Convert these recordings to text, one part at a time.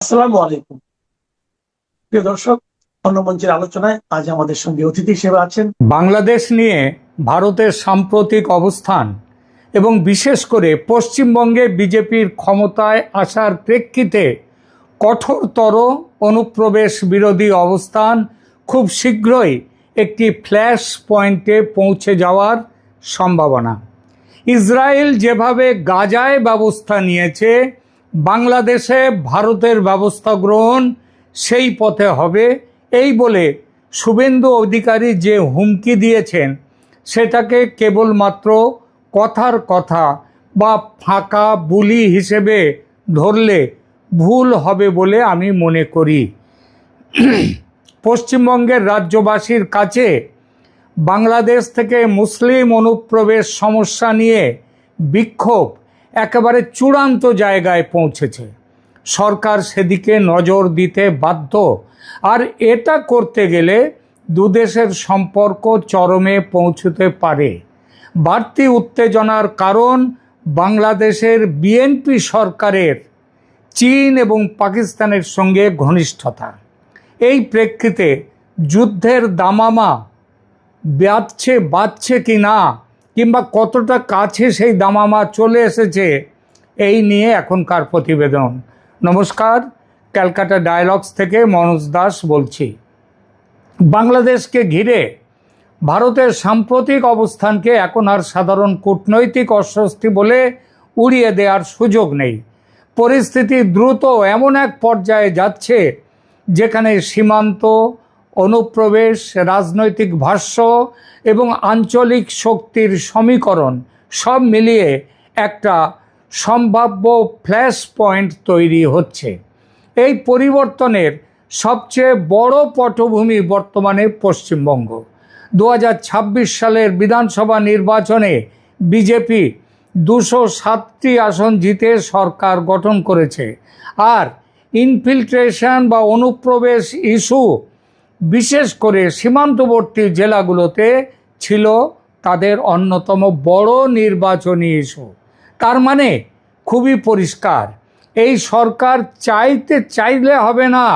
আসসালামু আলাইকুম। প্রিয় দর্শক, অন্য মঞ্চের আলোচনায় আজ আমাদের সঙ্গে অতিথি হিসেবে আছেন বাংলাদেশ নিয়ে ভারতের সাম্প্রতিক অবস্থান এবং বিশেষ করে পশ্চিমবঙ্গে বিজেপির ক্ষমতায় আসার প্রেক্ষিতে কঠোরতর অনুপ্রবেশ বিরোধী অবস্থান খুব শীঘ্রই একটি ফ্ল্যাশ পয়েন্টে পৌঁছে যাওয়ার সম্ভাবনা। ইসরায়েল যেভাবে গাজায় ব্যবস্থা নিয়েছে, বাংলাদেশে ভারতের ব্যবস্থা গ্রহণ সেই পথে হবে, এই বলে শুভেন্দু অধিকারী যে হুমকি দিয়েছেন সেটাকে কেবলমাত্র কথার কথা বা ফাঁকা বুলি হিসেবে ধরলে ভুল হবে বলে আমি মনে করি। পশ্চিমবঙ্গের রাজ্যবাসীর কাছে বাংলাদেশ থেকে মুসলিম অনুপ্রবেশ সমস্যা নিয়ে বিক্ষোভ একেবারে চূড়ান্ত জায়গায় পৌঁছেছে। সরকার সেদিকে নজর দিতে বাধ্য, আর এটা করতে গেলে দুদেশের সম্পর্ক চরমে পৌঁছতে পারে। বাড়তি উত্তেজনার কারণ বাংলাদেশের বিএনপি সরকারের চীন এবং পাকিস্তানের সঙ্গে ঘনিষ্ঠতা। এই প্রেক্ষিতে যুদ্ধের দামামা বাজছে কি না, কিংবা কতটা কাছে সেই দামামা চলে এসেছে, এই নিয়ে এখনকার প্রতিবেদন। নমস্কার, ক্যালকাটা ডায়ালগস থেকে মনোজ দাস বলছি। বাংলাদেশকে ঘিরে ভারতের সাম্প্রতিক অবস্থানকে এখন আর সাধারণ কূটনৈতিক অস্বস্তি বলে উড়িয়ে দেওয়ার সুযোগ নেই। পরিস্থিতি দ্রুত এমন এক পর্যায়ে যাচ্ছে যেখানে সীমান্ত, অনুপ্রবেশ, রাজনৈতিক ভাষ্য এবং আঞ্চলিক শক্তির সমীকরণ সব মিলিয়ে একটা সম্ভাব্য ফ্ল্যাশ পয়েন্ট তৈরি হচ্ছে। এই পরিবর্তনের সবচেয়ে বড় পটভূমি বর্তমানে পশ্চিমবঙ্গ। 2026 সালের বিধানসভা নির্বাচনে বিজেপি 207টি আসন জিতে সরকার গঠন করেছে, আর ইনফিল্ট্রেশন বা অনুপ্রবেশ ইস্যু বিশেষ করে সীমান্তবর্তী জেলাগুলোতে ছিল তাদের অন্যতম বড় নির্বাচনী ইস্যু। তার মানে খুবই পরিষ্কার, এই সরকার চাইলে হবে না।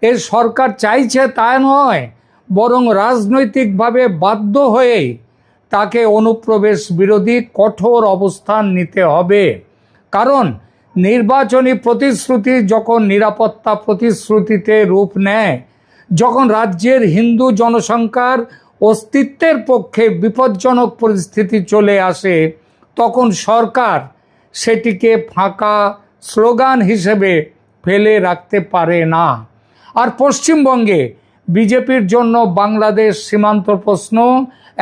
এই সরকার চাইছে তা নয়, বরং রাজনৈতিকভাবে বাধ্য হয়েই তাকে অনুপ্রবেশ বিরোধী কঠোর অবস্থান নিতে হবে। কারণ নির্বাচনী প্রতিশ্রুতি যখন নিরাপত্তা প্রতিশ্রুতিতে রূপ নেয়, যখন রাজ্যের হিন্দু জনসংখ্যার অস্তিত্বের পক্ষে বিপজ্জনক পরিস্থিতি চলে আসে, তখন সরকার সেটিকে ফাঁকা স্লোগান হিসেবে ফেলে রাখতে পারে না। আর পশ্চিমবঙ্গে বিজেপির জন্য বাংলাদেশ সীমান্ত প্রশ্ন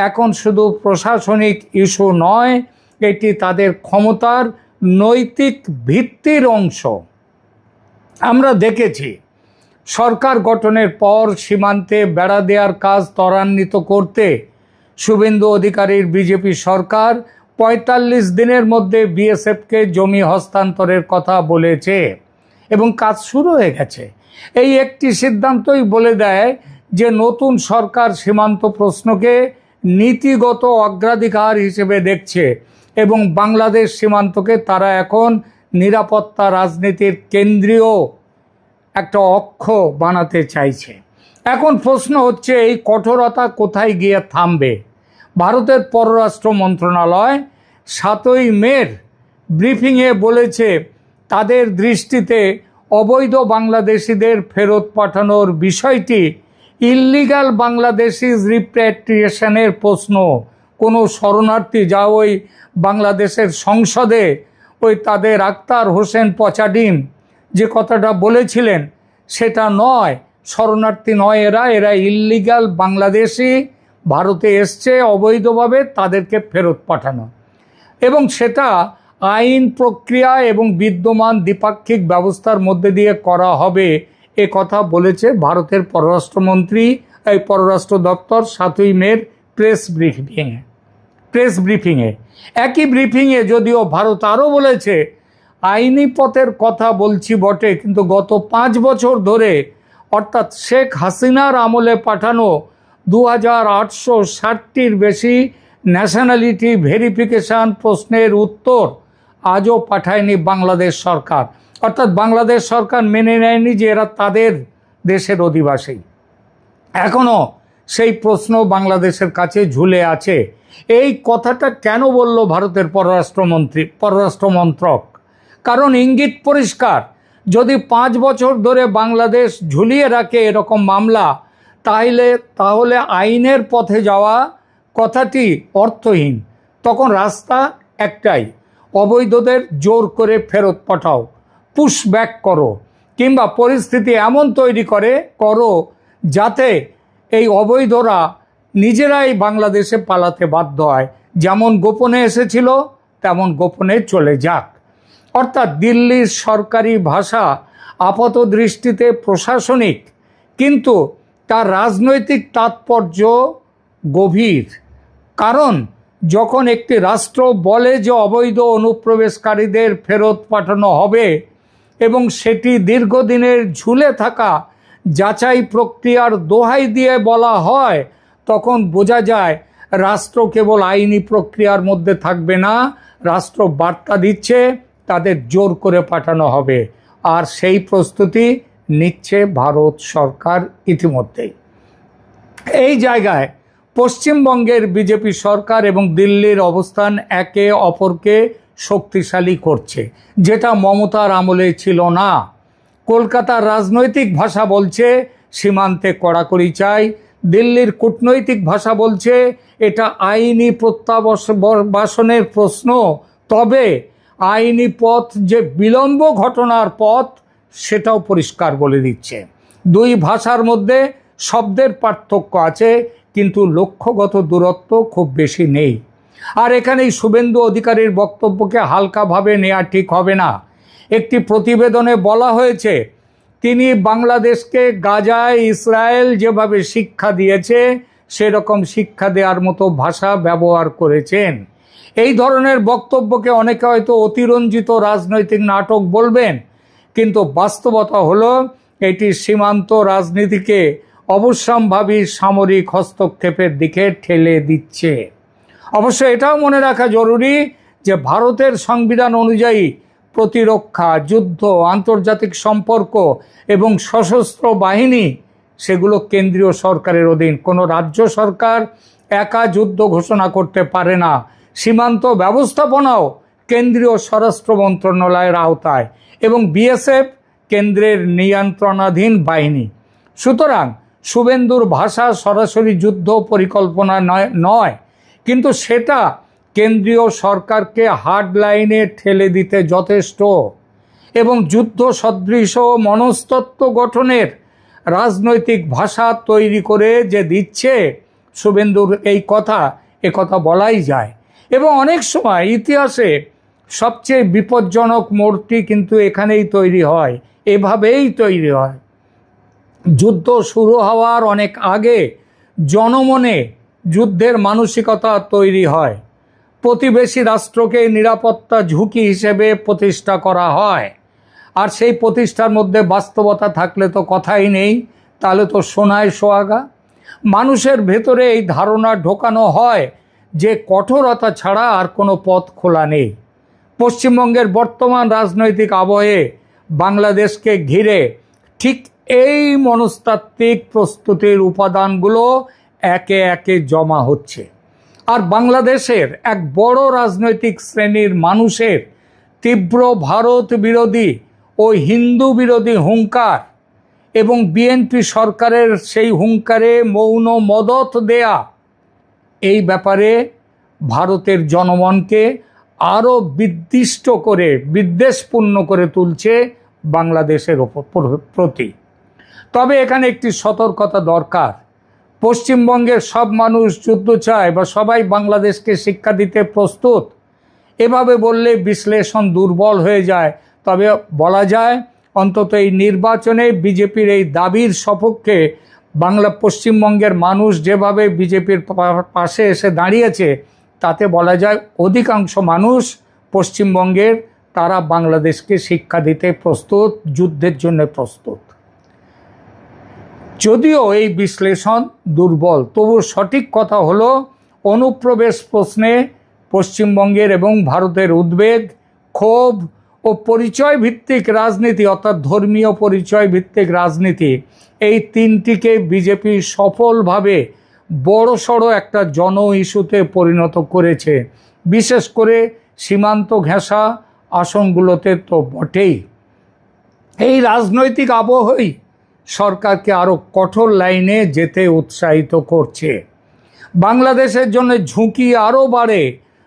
এখন শুধু প্রশাসনিক ইস্যু নয়, এটি তাদের ক্ষমতার নৈতিক ভিত্তির অংশ। আমরা দেখেছি সরকার গঠনের পর সীমান্তে বেড়া দেওয়ার কাজ ত্বরান্বিত করতে শুভেন্দু অধিকারীর বিজেপি সরকার 45 দিনের মধ্যে বিএসএফকে জমি হস্তান্তরের কথা বলেছে এবং কাজ শুরু হয়ে গেছে। এই একটি সিদ্ধান্তই বলে দেয় যে নতুন সরকার সীমান্ত প্রশ্নকে নীতিগত অগ্রাধিকার হিসেবে দেখছে এবং বাংলাদেশ সীমান্তকে তারা এখন নিরাপত্তা রাজনীতির কেন্দ্রীয় একটা অক্ষ বানাতে চাইছে। এখন প্রশ্ন হচ্ছে, এই কঠোরতা কোথায় গিয়ে থামবে? ভারতের পররাষ্ট্র মন্ত্রণালয় 7ই মের ব্রিফিংয়ে বলেছে তাদের দৃষ্টিতে অবৈধ বাংলাদেশিদের ফেরত পাঠানোর বিষয়টি ইল্লিগাল বাংলাদেশিজ রিপ্যাট্রিয়েশনের প্রশ্ন। কোনো শরণার্থী যা ওই বাংলাদেশের সংসদে ওই তাদের আক্তার হোসেন পচাডিম যে কথাটা বলেছিলেন সেটা নয়। শরণার্থী নয়, এরা ইল্লিগাল বাংলাদেশি, ভারতে এসছে অবৈধভাবে, তাদেরকে ফেরত পাঠানো, এবং সেটা আইন প্রক্রিয়া এবং বিদ্যমান দ্বিপাক্ষিক ব্যবস্থার মধ্যে দিয়ে করা হবে, এ কথা বলেছে ভারতের পররাষ্ট্র দপ্তর 7ই মের প্রেস ব্রিফিংয়ে। একই ব্রিফিংয়ে যদিও ভারত আরও বলেছে, আইনি পথের কথা বলছি বটে, কিন্তু গত 5 বছর ধরে, অর্থাৎ শেখ হাসিনার আমলে পাঠানো 2860টির বেশি ন্যাশনালিটি ভেরিফিকেশন প্রশ্নের উত্তর আজও পাঠায়নি বাংলাদেশ সরকার। অর্থাৎ বাংলাদেশ সরকার মেনে নেয়নি যে এরা তাদের দেশের অধিবাসী। এখনও সেই প্রশ্ন বাংলাদেশের কাছে ঝুলে আছে। এই কথাটা কেন বলল ভারতের পররাষ্ট্র মন্ত্রক? কারণ ইঙ্গিত পরিষ্কার, যদি 5 বছর ধরে বাংলাদেশ ঝুলিয়ে রাখে এরকম মামলা, তাহলে আইনের পথে যাওয়া কথাটি অর্থহীন। তখন রাস্তা একটাই, অবৈধদের জোর করে ফেরত পাঠাও, পুশ ব্যাক করো, কিংবা পরিস্থিতি এমন তৈরি করো যাতে এই অবৈধরা নিজেরাই বাংলাদেশে পালাতে বাধ্য হয়। যেমন গোপনে এসেছিল তেমন গোপনে চলে যাক। অর্থাৎ দিল্লির সরকারি ভাষা আপাত দৃষ্টিতে প্রশাসনিক, কিন্তু তার রাজনৈতিক তাৎপর্য গভীর। কারণ যখন একটি রাষ্ট্র বলে যে অবৈধ অনুপ্রবেশকারীদের ফেরত পাঠানো হবে এবং সেটি দীর্ঘদিনের ঝুলে থাকা যাচাই প্রক্রিয়ার দোহাই দিয়ে বলা হয়, তখন বোঝা যায় রাষ্ট্র কেবল আইনি প্রক্রিয়ার মধ্যে থাকবে না, রাষ্ট্র বার্তা দিচ্ছে তাদের জোর করে পাঠানো হবে। আর সেই প্রস্তুতি নিচ্ছে ভারত সরকার ইতিমধ্যেই। এই জায়গায় পশ্চিমবঙ্গের বিজেপি সরকার এবং দিল্লির অবস্থান একে অপরকে শক্তিশালী করছে, যেটা মমতার আমলে ছিল না। কলকাতার রাজনৈতিক ভাষা বলছে সীমান্তে কড়াকড়ি চাই, দিল্লির কূটনৈতিক ভাষা বলছে এটা আইনি প্রত্যাবাসনের প্রশ্ন, তবে আইনি পথ যে বিলম্ব ঘটনার পথ সেটাও পরিষ্কার বলে দিচ্ছে। দুই ভাষার মধ্যে শব্দের পার্থক্য আছে, কিন্তু লক্ষ্যগত দূরত্ব খুব বেশি নেই। আর এখানেই শুভেন্দু অধিকারীর বক্তব্যকে হালকাভাবে নেওয়া ঠিক হবে না। একটি প্রতিবেদনে বলা হয়েছে তিনি বাংলাদেশকে গাজায় ইসরায়েল যেভাবে শিক্ষা দিয়েছে সেরকম শিক্ষা দেওয়ার মতো ভাষা ব্যবহার করেছেন। এই ধরনের বক্তব্যকে অনেকে হয়তো অতিরঞ্জিত রাজনৈতিক নাটক বলবেন, কিন্তু বাস্তবতা হলো এটি সীমান্ত রাজনীতিকে অবশ্যম্ভাবী সামরিক হস্তক্ষেপের দিকে ঠেলে দিচ্ছে। অবশ্য এটাও মনে রাখা জরুরি যে ভারতের সংবিধান অনুযায়ী প্রতিরক্ষা, যুদ্ধ, আন্তর্জাতিক সম্পর্ক এবং সশস্ত্র বাহিনী সেগুলো কেন্দ্রীয় সরকারের অধীন। কোনো রাজ্য সরকার একা যুদ্ধ ঘোষণা করতে পারে না। সীমান্ত ব্যবস্থাপনাও কেন্দ্রীয় স্বরাষ্ট্র মন্ত্রণালয়ের আওতায় এবং বিএসএফ কেন্দ্রের নিয়ন্ত্রণাধীন বাহিনী। সুতরাং শুভেন্দুর ভাষা সরাসরি যুদ্ধ পরিকল্পনা নয়, কিন্তু সেটা কেন্দ্রীয় সরকারকে হার্ড লাইনে ঠেলে দিতে যথেষ্ট এবং যুদ্ধ সদৃশ মনস্তত্ত্ব গঠনের রাজনৈতিক ভাষা তৈরি করে যে দিচ্ছে শুভেন্দুর এ কথা বলাই যায়। এবং অনেক সময় ইতিহাসে সবচেয়ে বিপজ্জনক মোড়টি কিন্তু এখানেই তৈরি হয়, এভাবেই তৈরি হয়। যুদ্ধ শুরু হওয়ার অনেক আগে জনমনে যুদ্ধের মানসিকতা তৈরি হয়, প্রতিবেশী রাষ্ট্রকে নিরাপত্তা ঝুঁকি হিসেবে প্রতিষ্ঠা করা হয়। আর সেই প্রতিষ্ঠার মধ্যে বাস্তবতা থাকলে তো কথাই নেই, তাহলে তো সোনায় সোহাগা। মানুষের ভেতরে এই ধারণা ঢোকানো হয় যে কঠোরতা ছাড়া আর কোনো পথ খোলা নেই। পশ্চিমবঙ্গের বর্তমান রাজনৈতিক আবহে বাংলাদেশকে ঘিরে ঠিক এই মনস্তাত্ত্বিক প্রস্তুতির উপাদানগুলো একে একে জমা হচ্ছে। আর বাংলাদেশের এক বড় রাজনৈতিক শ্রেণীর মানুষের তীব্র ভারত বিরোধী ও হিন্দু বিরোধী হুঙ্কার এবং বিএনপি সরকারের সেই হুঙ্কারে মৌন মদত দেয়া, এই ব্যাপারে ভারতের জনমনকে আরও বিদ্বেষপূর্ণ করে তুলছে বাংলাদেশের প্রতি। তবে এখানে একটি সতর্কতা দরকার। পশ্চিমবঙ্গের সব মানুষ যুদ্ধ চায় বা সবাই বাংলাদেশকে শিক্ষা দিতে প্রস্তুত, এভাবে বললে বিশ্লেষণ দুর্বল হয়ে যায়। তবে বলা যায় অন্তত এই নির্বাচনে বিজেপির এই দাবির সপক্ষে পশ্চিমবঙ্গের মানুষ যেভাবে বিজেপির পাশে এসে দাঁড়িয়েছে, তাতে বলা যায় অধিকাংশ মানুষ পশ্চিমবঙ্গের তারা বাংলাদেশকে শিক্ষা দিতে প্রস্তুত, যুদ্ধের জন্য প্রস্তুত। যদিও এই বিশ্লেষণ দুর্বল, তবু সঠিক কথা হলো অনুপ্রবেশ প্রশ্নে পশ্চিমবঙ্গের এবং ভারতের উদ্বেগ, ক্ষোভ ও পরিচয় ভিত্তিক রাজনীতি, অর্থাৎ ধর্মীয় পরিচয় ভিত্তিক রাজনীতি, এই তিনটিকে বিজেপি সফলভাবে বড়সড় একটা জন ইস্যুতে পরিণত করেছে। বিশেষ করে সীমান্ত ঘেঁষা আসনগুলোতে তো বটেই। এই রাজনৈতিক আবহই সরকারকে আরও কঠোর লাইনে যেতে উৎসাহিত করছে। বাংলাদেশের জন্য ঝুঁকি আরও বাড়ে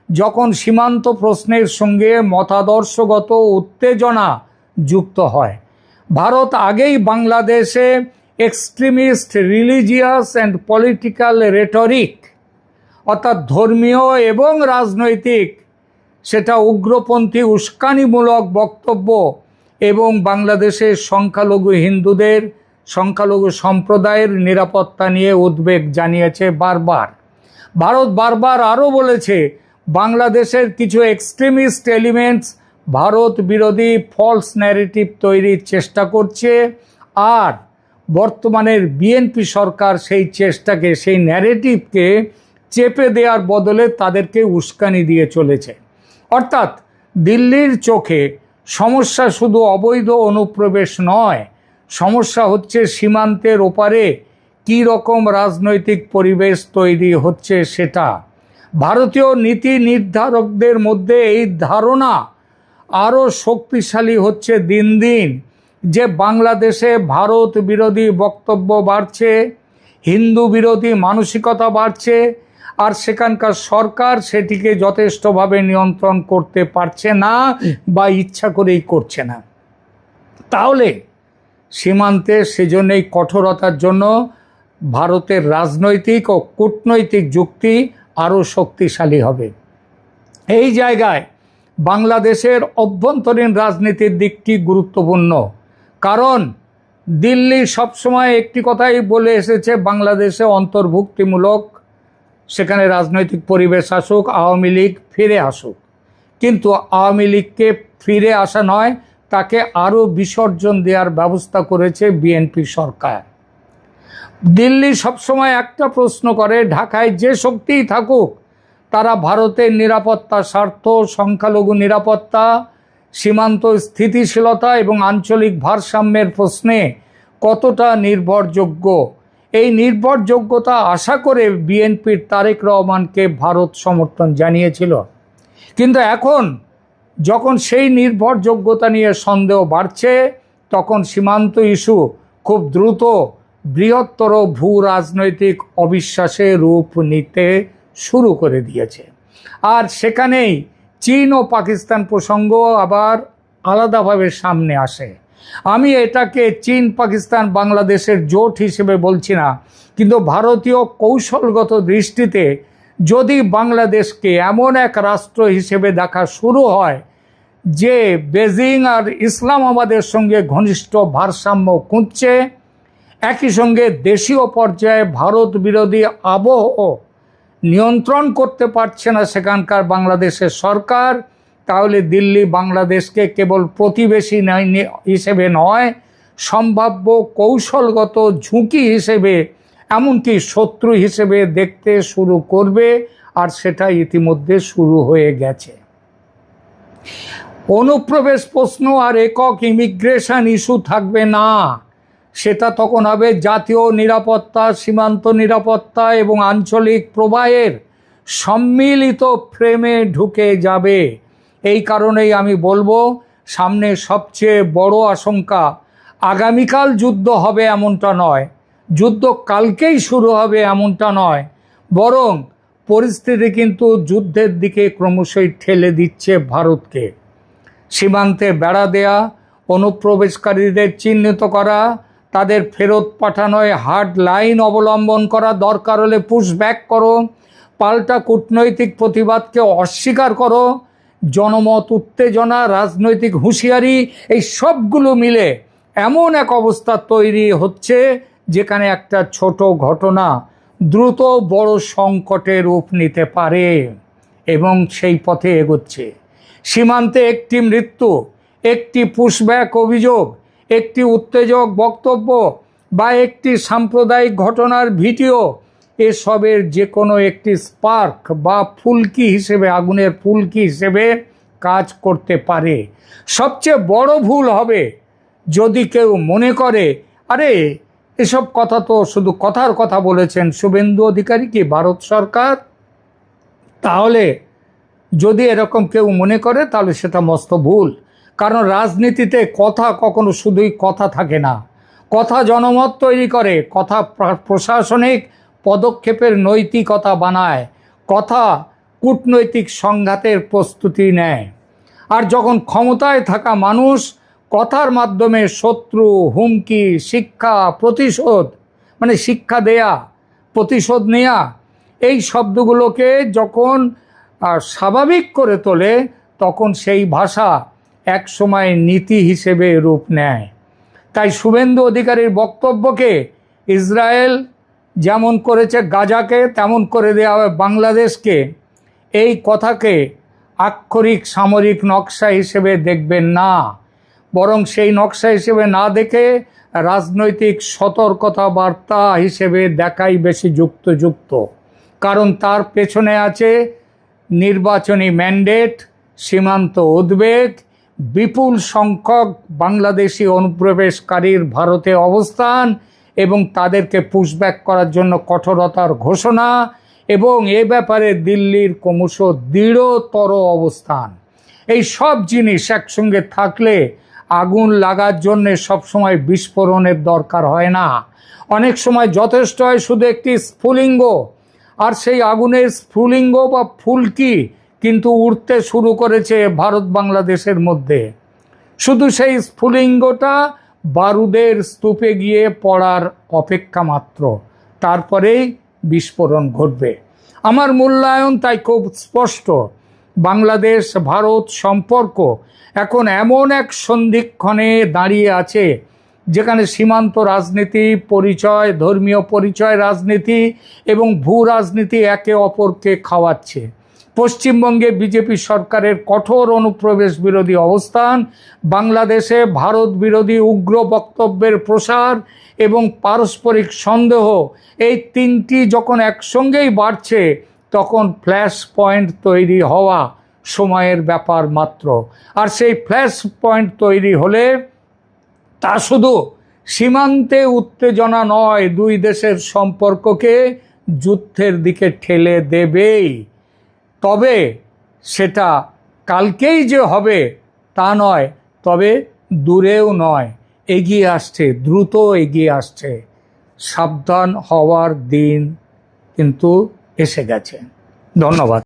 যখন সীমান্ত প্রশ্নের সঙ্গে মতাদর্শগত উত্তেজনা যুক্ত হয়। ভারত আগেই বাংলাদেশে extremist religious and political rhetoric, অর্থাৎ ধর্মীয় এবং রাজনৈতিক, সেটা উগ্রপন্থী উস্কানিমূলক বক্তব্য এবং বাংলাদেশের সংখ্যালঘু হিন্দুদের, সংখ্যালঘু সম্প্রদায়ের নিরাপত্তা নিয়ে উদ্বেগ জানিয়েছে বারবার। ভারত বারবার আরও বলেছে বাংলাদেশের কিছু এক্সট্রিমিস্ট এলিমেন্টস ভারত বিরোধী ফলস ন্যারেটিভ তৈরির চেষ্টা করছে, আর বর্তমানের বিএনপি সরকার সেই চেষ্টাকে, সেই ন্যারেটিভকে চেপে দেওয়ার বদলে তাদেরকে উস্কানি দিয়ে চলেছে। অর্থাৎ দিল্লির চোখে সমস্যা শুধু অবৈধ অনুপ্রবেশ নয়, সমস্যা হচ্ছে সীমান্তের ওপারে কী রকম রাজনৈতিক পরিবেশ তৈরি হচ্ছে সেটা। ভারতীয় নীতি নির্ধারকদের মধ্যে এই ধারণা আরও শক্তিশালী হচ্ছে দিন দিন যে বাংলাদেশে ভারত বিরোধী বক্তব্য বাড়ছে, হিন্দু বিরোধী মানসিকতা বাড়ছে, আর সেখানকার সরকার সেটিকে যথেষ্টভাবে নিয়ন্ত্রণ করতে পারছে না বা ইচ্ছা করেই করছে না। তাহলে সীমান্তে সেজন্যই কঠোরতার জন্য ভারতের রাজনৈতিক ও কূটনৈতিক যুক্তি আরও শক্তিশালী হবে। এই জায়গায় বাংলাদেশের অভ্যন্তরীণ রাজনীতির দিকটি গুরুত্বপূর্ণ, কারণ দিল্লি সবসময় একটি কথাই বলে এসেছে, বাংলাদেশে অন্তর্ভুক্তিমূলক সেখানে রাজনৈতিক পরিবেশ আসুক, আওয়ামী লীগ ফিরে আসুক। কিন্তু আওয়ামী লীগকে ফিরে আসা নয়, তাকে আরও বিসর্জন দেওয়ার ব্যবস্থা করেছে বিএনপি সরকার। দিল্লি সবসময় একটা প্রশ্ন করে, ঢাকায় যে শক্তিই থাকুক তারা ভারতের নিরাপত্তা স্বার্থ, সংখ্যালঘু নিরাপত্তা, সীমান্ত স্থিতিশীলতা এবং আঞ্চলিক ভারসাম্যের প্রশ্নে কতটা নির্ভরযোগ্য। এই নির্ভরযোগ্যতা আশা করে বিএনপির তারেক রহমানকে ভারত সমর্থন জানিয়েছিল। কিন্তু এখন যখন সেই নির্ভরযোগ্যতা নিয়ে সন্দেহ বাড়ছে, তখন সীমান্ত ইস্যু খুব দ্রুত বৃহত্তর ভূ রাজনৈতিক অবিশ্বাসে রূপ নিতে শুরু করে দিয়েছে। আর সেখানেই চীন ও পাকিস্তান প্রসঙ্গ আবার আলাদাভাবে সামনে আসে। আমি এটাকে চীন পাকিস্তান বাংলাদেশের জোট হিসেবে বলছি না, কিন্তু ভারতীয় কৌশলগত দৃষ্টিতে যদি বাংলাদেশকে এমন এক রাষ্ট্র হিসেবে দেখা শুরু হয় যে বেজিং আর ইসলামাবাদের সঙ্গে ঘনিষ্ঠ ভারসাম্য খুঁজছে, একই সঙ্গে দেশীয় পর্যায়ে ভারত বিরোধী আবহ নিয়ন্ত্রণ করতে পারছে না সেখানকার বাংলাদেশের সরকার, তাহলে দিল্লি বাংলাদেশকে কেবল প্রতিবেশী হিসেবে নয়, সম্ভাব্য কৌশলগত ঝুঁকি হিসেবে, এমনকি শত্রু হিসেবে দেখতে শুরু করবে, আর সেটা ইতিমধ্যে শুরু হয়ে গেছে। অনুপ্রবেশ প্রশ্ন আর একক ইমিগ্রেশন ইস্যু থাকবে না, সেটা তখন হবে জাতীয় নিরাপত্তা, সীমান্ত নিরাপত্তা এবং আঞ্চলিক প্রবাহের সম্মিলিত ফ্রেমে ঢুকে যাবে। এই কারণেই আমি বলবো, সামনে সবচেয়ে বড় আশঙ্কা আগামীকাল যুদ্ধ হবে এমনটা নয়, যুদ্ধ কালকেই শুরু হবে এমনটা নয়, বরং পরিস্থিতি কিন্তু যুদ্ধের দিকে ক্রমশই ঠেলে দিচ্ছে ভারতকে। সীমান্তে বেড়া দেয়া, অনুপ্রবেশকারীদের চিহ্নিত করা, তাদের ফেরত পাঠানোয় হার্ড লাইন অবলম্বন করা, দরকার হলে পুশব্যাক করো, পাল্টা কূটনৈতিক প্রতিবাদকে অস্বীকার করো, জনমত উত্তেজনা, রাজনৈতিক হুঁশিয়ারি, এই সবগুলো মিলে এমন এক অবস্থা তৈরি হচ্ছে যেখানে একটা ছোট ঘটনা দ্রুত বড় সংকটে রূপ নিতে পারে এবং সেই পথে এগোচ্ছে। সীমান্তে একটি মৃত্যু, একটি পুশব্যাক অভিযোগ, একটি উত্তেজক বক্তব্য বা একটি সাম্প্রদায়িক ঘটনার ভিডিও, এসবের যে কোনো একটি স্পার্ক বা ফুলকি হিসেবে, আগুনের ফুলকি হিসেবে কাজ করতে পারে। সবচেয়ে বড় ভুল হবে যদি কেউ মনে করে আরে এসব কথা তো শুধু কথার কথা বলেছেন শুভেন্দু অধিকারী কি ভারত সরকার। তাহলে যদি এরকম কেউ মনে করে তাহলে সেটা মস্ত ভুল। কারণ রাজনীতিতে কথা কখনো শুধুই কথা থাকে না, কথা জনমত তৈরি করে, কথা প্রশাসনিক পদক্ষেপের নৈতিকতা বানায়, কথা কূটনৈতিক সংঘাতের প্রস্তুতি নেয়। আর যখন ক্ষমতায় থাকা মানুষ কথার মাধ্যমে শত্রু, হুমকি, শিক্ষা, প্রতিশোধ মানে শিক্ষা দেয়া, প্রতিশোধ নেয়া, এই শব্দগুলোকে যখন স্বাভাবিক করে তোলে তখন সেই ভাষা একসময় নীতি হিসেবে রূপ নেয়। তাই শুভেন্দু অধিকারীর বক্তব্যকে ইসরায়েল যেমন করেছে গাজাকে তেমন করে দেওয়া হবে বাংলাদেশকে, এই কথাকে আক্ষরিক সামরিক নকশা হিসেবে দেখবেন না, বরং সেই নকশা হিসেবে না দেখে রাজনৈতিক সতর্কতা বার্তা হিসেবে দেখাই বেশি যুক্ত। কারণ তার পেছনে আছে নির্বাচনী ম্যান্ডেট, সীমান্ত উদ্বেগ, বিপুল সংখ্যক বাংলাদেশি অনুপ্রবেশকারীর ভারতে অবস্থান এবং তাদেরকে পুশব্যাক করার জন্য কঠোরতার ঘোষণা এবং এ ব্যাপারে দিল্লির ক্রমশ দৃঢ়তর অবস্থান। এই সব জিনিস একসঙ্গে থাকলে আগুন লাগার জন্যে সবসময় বিস্ফোরণের দরকার হয় না। অনেক সময় যথেষ্ট হয় শুধু একটি স্ফুলিঙ্গ, আর সেই আগুনের স্ফুলিঙ্গ বা ফুলকি কিন্তু উঠতে শুরু করেছে ভারত বাংলাদেশের মধ্যে। শুধু সেই স্ফুলিঙ্গটা বারুদের স্তূপে গিয়ে পড়ার অপেক্ষা মাত্র, তারপরেই বিস্ফোরণ ঘটবে। আমার মূল্যায়ন তাই খুব স্পষ্ট, বাংলাদেশ ভারত সম্পর্ক এখন এমন এক সন্ধিক্ষণে দাঁড়িয়ে আছে যেখানে সীমান্ত রাজনীতি, পরিচয়, ধর্মীয় পরিচয় রাজনীতি এবং ভূ রাজনীতি একে অপরকে খাওয়াচ্ছে। পশ্চিমবঙ্গে বিজেপি সরকারের কঠোর অনুপ্রবেশ বিরোধী অবস্থান, বাংলাদেশে ভারত বিরোধী উগ্র বক্তব্যের প্রসার এবং পারস্পরিক সন্দেহ, এই তিনটি যখন একসঙ্গেই বাড়ছে তখন ফ্ল্যাশ পয়েন্ট তৈরি হওয়া সময়ের ব্যাপার মাত্র। আর সেই ফ্ল্যাশ পয়েন্ট তৈরি হলে তা শুধু সীমান্তে উত্তেজনা নয়, দুই দেশের সম্পর্ককে যুদ্ধের দিকে ঠেলে দেবেই। তবে সেটা কালকেই যে হবে তা নয়, তবে দূরেও নয়, এগিয়ে আসছে, দ্রুত এগিয়ে আসছে। সাবধান হওয়ার দিন কিন্তু এসে গেছে। ধন্যবাদ।